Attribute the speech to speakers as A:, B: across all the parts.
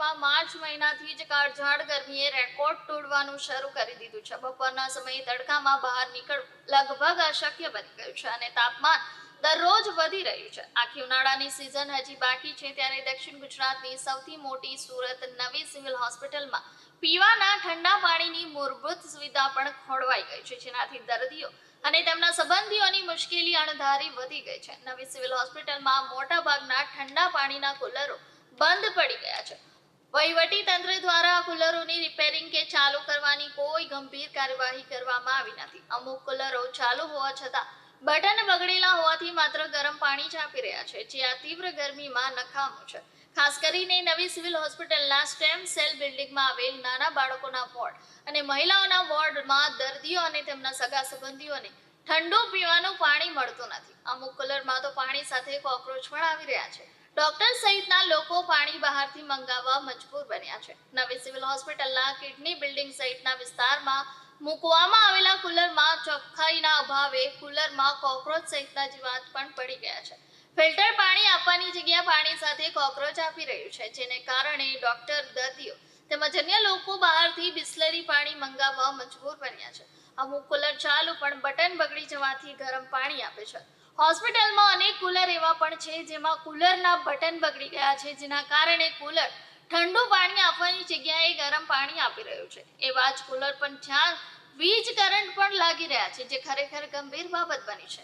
A: હોસ્પિટલમાં માર્ચ મહિનાથી જ કાળઝાળ ગરમીએ રેકોર્ડ તોડવાનું શરૂ કરી દીધું છે। બપોરના સમયે તડકામાં બહાર નીકળવું લગભગ અશક્ય બની ગયું છે અને તાપમાન દરરોજ વધી રહ્યું છે। આખી ઉનાળાની સિઝન હજી બાકી છે ત્યારે દક્ષિણ ગુજરાતની સૌથી મોટી સુરત નવી સિવિલ હોસ્પિટલમાં પીવાના ઠંડા પાણીની મૂળભૂત સુવિધા પણ ખોરવાઈ ગઈ છે, જેનાથી દર્દીઓ અને તેમના સંબંધીઓની મુશ્કેલી અણધારી વધી ગઈ છે। નવી સિવિલ હોસ્પિટલમાં મોટાભાગના ઠંડા પાણીના કુલરો બંધ પડી ગયા છે। વહીવટી તંત્ર દ્વારા કુલરોની રિપેરિંગ કે ચાલુ કરવાની કોઈ ગંભીર કાર્યવાહી કરવામાં આવી નથી। અમુક કુલરો ચાલુ હોવા છતાં બટન બગડેલા હોવાથી માત્ર ગરમ પાણી જ આપી રહ્યા છે, જે આ તીવ્ર ગરમીમાં નકામું છે। ખાસ કરીને નવી સિવિલ હોસ્પિટલના સ્ટેમ સેલ બિલ્ડિંગમાં આવેલ નાના બાળકોના વોર્ડ અને મહિલાઓના વોર્ડમાં દર્દીઓ અને તેમના સગા સંબંધીઓને ઠંડુ પીવાનું પાણી મળતું નથી। અમુક કુલરમાં તો પાણી સાથે કોક્રોચ પણ આવી રહ્યા છે। ડોક્ટર સહિતના લોકો પાણી બહારથી મંગાવવા મજબૂર બન્યા છે। નવી સિવિલ હોસ્પિટલના કિડની બિલ્ડિંગ સહિતના વિસ્તારમાં મૂકવામાં આવેલા કુલરમાં ચોખ્ખાઈના અભાવે કુલરમાં કોક્રોચ સહિતના જીવાત પણ પડી ગયા છે। ફિલ્ટર પાણી આપવાની જગ્યાએ પાણી સાથે કોક્રોચ આપી રહ્યું છે, જેને કારણે ડોક્ટર, દર્દીઓ તેમજ અન્ય લોકો બહારથી બિસ્લરી પાણી મંગાવવા મજબૂર બન્યા છે। અમુક કુલર ચાલુ પણ બટન બગડી જવાથી ગરમ પાણી આપે છે। હોસ્પિટલમાં અનેક કુલર એવા પણ છે જેમાં કુલરના બટન બગડી ગયા છે, જેના કારણે કુલર ઠંડુ પાણી આપવાની જગ્યાએ ગરમ પાણી આપી રહ્યું છે। એવા જ કુલર પણ જ્યાં વીજ કરંટ પણ લાગી રહ્યા છે, જે ખરેખર ગંભીર બાબત બની છે।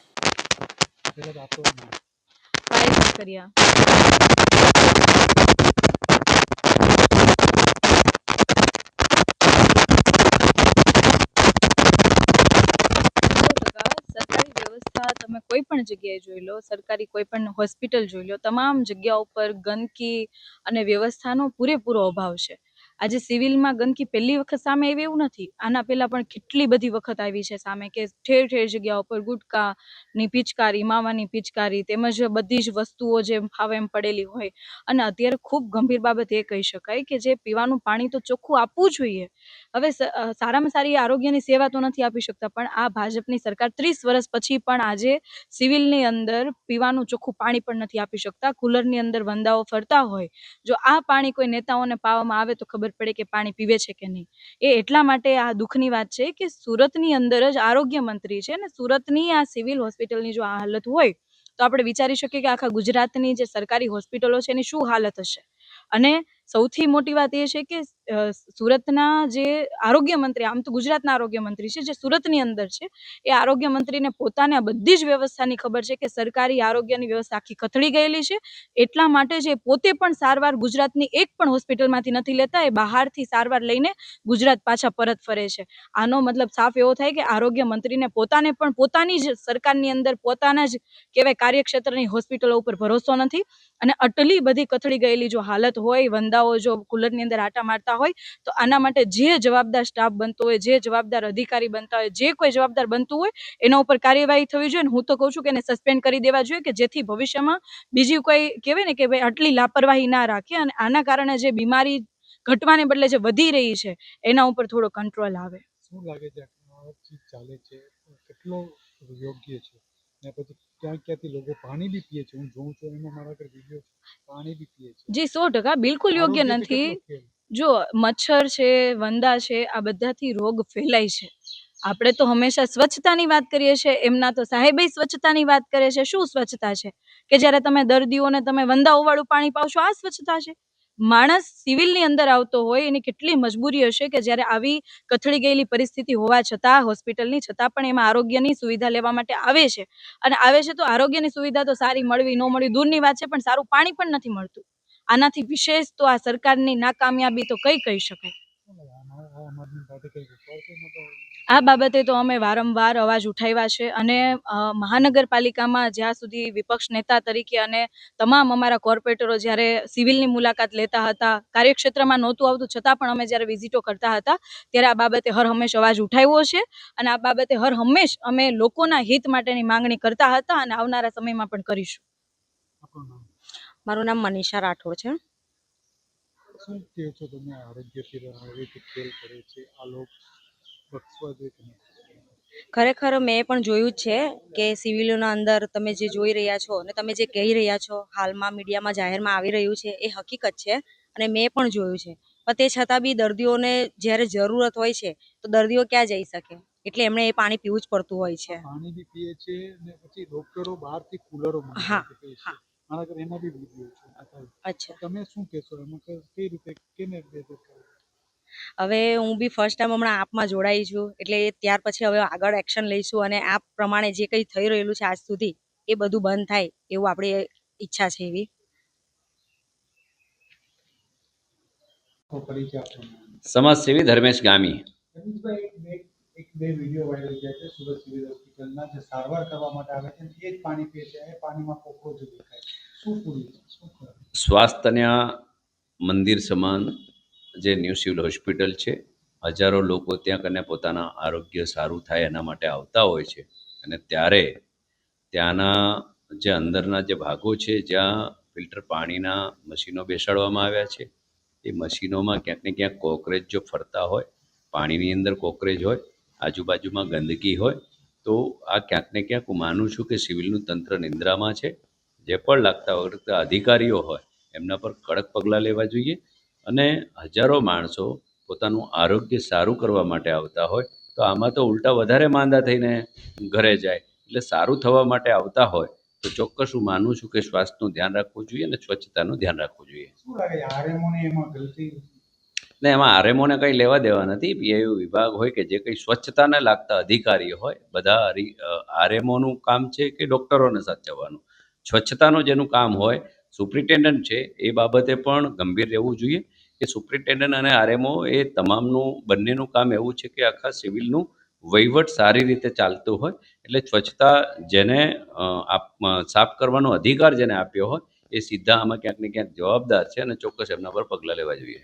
B: તમે કોઈ પણ જગ્યાએ જોઈ લો, સરકારી કોઈ પણ હોસ્પિટલ જોઈ લો, તમામ જગ્યાઓ પર ગંદકી અને વ્યવસ્થાનો પૂરેપૂરો અભાવ છે। આજે સિવિલમાં ગંદકી પહેલી વખત સામે આવી એવું નથી, આના પહેલા પણ કેટલી બધી વખત આવી છે સામે, કે ઠેર ઠેર જગ્યાઓ પર ગુટકાની પિચકારી, માવાની પિચકારી તેમજ બધી જ વસ્તુઓ જે ફાવે એમ પડેલી હોય। અને અત્યારે ખૂબ ગંભીર બાબત એ કહી શકાય કે જે પીવાનું પાણી તો ચોખ્ખું આપવું જોઈએ। હવે સારામાં સારી આરોગ્યની સેવા તો નથી આપી શકતા, પણ આ ભાજપની સરકાર 30 વર્ષ પછી પણ આજે સિવિલની અંદર પીવાનું ચોખ્ખું પાણી પણ નથી આપી શકતા। કુલરની અંદર વંદાઓ ફરતા હોય, જો આ પાણી કોઈ નેતાઓને પાવામાં આવે તો ખબર પડે કે પાણી પીવે છે કે નહીં। એ એટલા માટે આ દુઃખની વાત છે કે સુરતની અંદર જ આરોગ્ય મંત્રી છે, અને સુરતની આ સિવિલ હોસ્પિટલની જો આ હાલત હોય તો આપણે વિચારી શકીએ કે આખા ગુજરાતની જે સરકારી હોસ્પિટલો છે એની શું હાલત હશે। અને સૌથી મોટી વાત એ છે કે સુરતના જે આરોગ્ય મંત્રી, આમ તો ગુજરાતના આરોગ્ય મંત્રી છે, જે સુરતની અંદર છે, એ આરોગ્ય મંત્રીને પોતાને આ બધી જ વ્યવસ્થાની ખબર છે કે સરકારી આરોગ્યની વ્યવસ્થા આખી કથળી ગયેલી છે। એટલા માટે જ એ પોતે પણ સારવાર ગુજરાતની એક પણ હોસ્પિટલમાંથી નથી લેતા, એ બહારથી સારવાર લઈને ગુજરાત પાછા પરત ફરે છે। આનો મતલબ સાફ એવો થાય કે આરોગ્ય મંત્રીને પોતાને પણ પોતાની જ સરકારની અંદર પોતાના જ કહેવાય કાર્યક્ષેત્રની હોસ્પિટલો ઉપર ભરોસો નથી। અને આટલી બધી કથળી ગયેલી જો હાલત હોય, વંદાઓ જો કુલરની અંદર આટા મારતા હોય, તો આના માટે જે જવાબદાર સ્ટાફ બનતો હોય, જે જવાબદાર અધિકારી બનતા હોય, જે કોઈ જવાબદાર બનતું હોય, એના ઉપર કાર્યવાહી થવી જોઈએ। હું તો કહું છું કે એને સસ્પેન્ડ કરી દેવા જોઈએ, કે જેથી ભવિષ્યમાં બીજી કોઈ કહેવાય ને કે ભાઈ આટલી લાપરવાહી ના રાખે અને આના કારણે જે બીમારી ઘટવાને બદલે જે વધી રહી છે એના ઉપર થોડો કંટ્રોલ આવે।
C: શું લાગે છે આ ચીજ ચાલે છે કેટલો યોગ્ય છે, ને પછી ક્યાંથી લોકો પાણી બી પીએ છે, હું જોઉં છું એમાં મારા ઘર વિડીયો છે, પાણી બી પીએ છે।
B: જી 100% બિલકુલ યોગ્ય નથી। જો મચ્છર છે, વંદા છે, આ બધાથી રોગ ફેલાય છે। આપણે તો હંમેશા સ્વચ્છતાની વાત કરીએ છીએ, એમના તો સાહેબે સ્વચ્છતાની વાત કરે છે। શું સ્વચ્છતા છે કે જ્યારે તમે દર્દીઓને તમે વંદાઓવાળું પાણી પાવશો, આ સ્વચ્છતા છે? માણસ સિવિલની અંદર આવતો હોય એની કેટલી મજબૂરી હશે કે જ્યારે આવી કથળી ગયેલી પરિસ્થિતિ હોવા છતાં, હોસ્પિટલની છતાં પણ એમાં આરોગ્યની સુવિધા લેવા માટે આવે છે। અને આવે છે તો આરોગ્યની સુવિધા તો સારી મળવી ન મળવી દૂરની વાત છે, પણ સારું પાણી પણ નથી મળતું। આનાથી વિશેષ તો આ સરકારની નાકામયાબી તો કઈ કહી શકાય। આ બાબતે તો અમે વારંવાર અવાજ ઉઠાવ્યા છે, અને મહાનગરપાલિકામાં જ્યાં સુધી વિપક્ષ નેતા તરીકે અને તમામ અમારા કોર્પોરેટરો જ્યારે સિવિલની મુલાકાત લેતા હતા, કાર્યક્ષેત્રમાં નહોતું આવતું છતાં પણ અમે જ્યારે વિઝિટો કરતા હતા ત્યારે આ બાબતે હર હંમેશ અવાજ ઉઠાવ્યો છે। અને આ બાબતે હર હંમેશ અમે લોકોના હિત માટેની માંગણી કરતા હતા અને આવનારા સમયમાં પણ કરીશું।
D: મારું નામ મનીષા રાઠોડ છે।
C: શું કહો છો તમે આરોગ્યથી આવી રીતે ખેલ કરે છે આ લોકો બક્ષવા જોઈએ કે નહીં?
D: ખરેખર મેં પણ જોયું જ છે કે સિવિલોના અંદર તમે જે જોઈ રહ્યા છો અને તમે જે કહી રહ્યા છો, હાલમાં મીડિયામાં જાહેરમાં આવી રહ્યું છે, એ હકીકત છે। અને મેં પણ જોયું છે. પણ તે છતાં બી દર્દીઓને જ્યારે જરૂરત હોય છે તો દર્દીઓ ક્યાં જઈ શકે, એટલે એમણે એ પાણી પીવું જ પડતું હોય છે.
C: પાણી બી પીએ છે ને પછી ડોક્ટરો બહારથી કુલરો
D: હા,
C: મંગાવે છે
D: હા.
C: મારા ઘરે એના બી વિડીયો છે આ થાય.
D: અચ્છા.
C: તો તમે શું કહેશો એમાં કઈ રીતે કેને બેદરકારી?
D: હવે હું બી ફર્સ્ટ ટાઈમ હમણાં આપમાં જોડાઈ છું, એટલે ત્યાર પછી હવે આગળ એક્શન લઈશું અને આ પ્રમાણે જે કંઈ થઈ રહેલું છે આજ સુધી એ બધું બંધ થાય એવું આપણી ઈચ્છા છે એવી.
C: તો પરિચય આપો.
E: સમાજસેવી ધર્મેશ ગામી.
C: રમેશભાઈ, એક બે વિડીયો વાયરલ થયા છે સુરત સિવિલ હોસ્પિટલના, જે સારવાર કરવા માટે આવે છે એ જ પાણી પીએ છે, એ પાણીમાં કોકરોચ દેખાય છે. શું પૂરી શું ખરું?
E: સ્વાસ્થ્યના મંદિર સમાન જે ન્યૂ સિવિલ હોસ્પિટલ છે, હજારો લોકો ત્યાં કને પોતાના આરોગ્ય સારું થાય એના માટે આવતા હોય છે. અને ત્યારે ત્યાંના જે અંદરના જે ભાગો છે જ્યાં ફિલ્ટર પાણીના મશીનો બેસાડવામાં આવ્યા છે, એ મશીનોમાં ક્યાંક ને ક્યાંક કોકરેચ જો ફરતા હોય, પાણીની અંદર કોકરેચ હોય, આજુબાજુમાં ગંદકી હોય, તો આ ક્યાંક ને ક્યાંક હું માનું છું કે સિવિલનું તંત્ર નિંદ્રામાં છે. જે પણ લાગતા વખતે અધિકારીઓ હોય એમના પર કડક પગલાં લેવા જોઈએ. અને હજારો માણસો પોતાનું આરોગ્ય સારું કરવા માટે આવતા હોય, તો આમાં તો ઉલટા વધારે માંદા થઈને ઘરે જાય. એટલે સારું થવા માટે આવતા હોય તો ચોક્કસ હું માનું છું કે સ્વાસ્થ્યનું ધ્યાન રાખવું જોઈએ અને સ્વચ્છતાનું ધ્યાન રાખવું જોઈએ.
C: શું લાગે આરએમઓને એમાં ગલતી?
E: ને એમાં આરએમઓને કંઈ લેવા દેવા નથી. પીઆઈયુ વિભાગ હોય કે જે કંઈ સ્વચ્છતાને લાગતા અધિકારીઓ હોય, બધા આરએમઓનું કામ છે કે ડૉક્ટરોને સાચવવાનું. સ્વચ્છતાનું જેનું કામ હોય, સુપ્રિન્ટેન્ડન્ટ છે, એ બાબતે પણ ગંભીર રહેવું જોઈએ કે સુપ્રિન્ટેન્ડન્ટ અને આરએમઓ એ તમામનું બંનેનું કામ એવું છે કે આખા સિવિલનું વહીવટ સારી રીતે ચાલતું હોય. એટલે સ્વચ્છતા જેને સાફ કરવાનો અધિકાર જેને આપ્યો હોય એ સીધા આમાં ક્યાંક ને ક્યાંક જવાબદાર છે અને ચોક્કસ એમના પર પગલાં લેવા જોઈએ.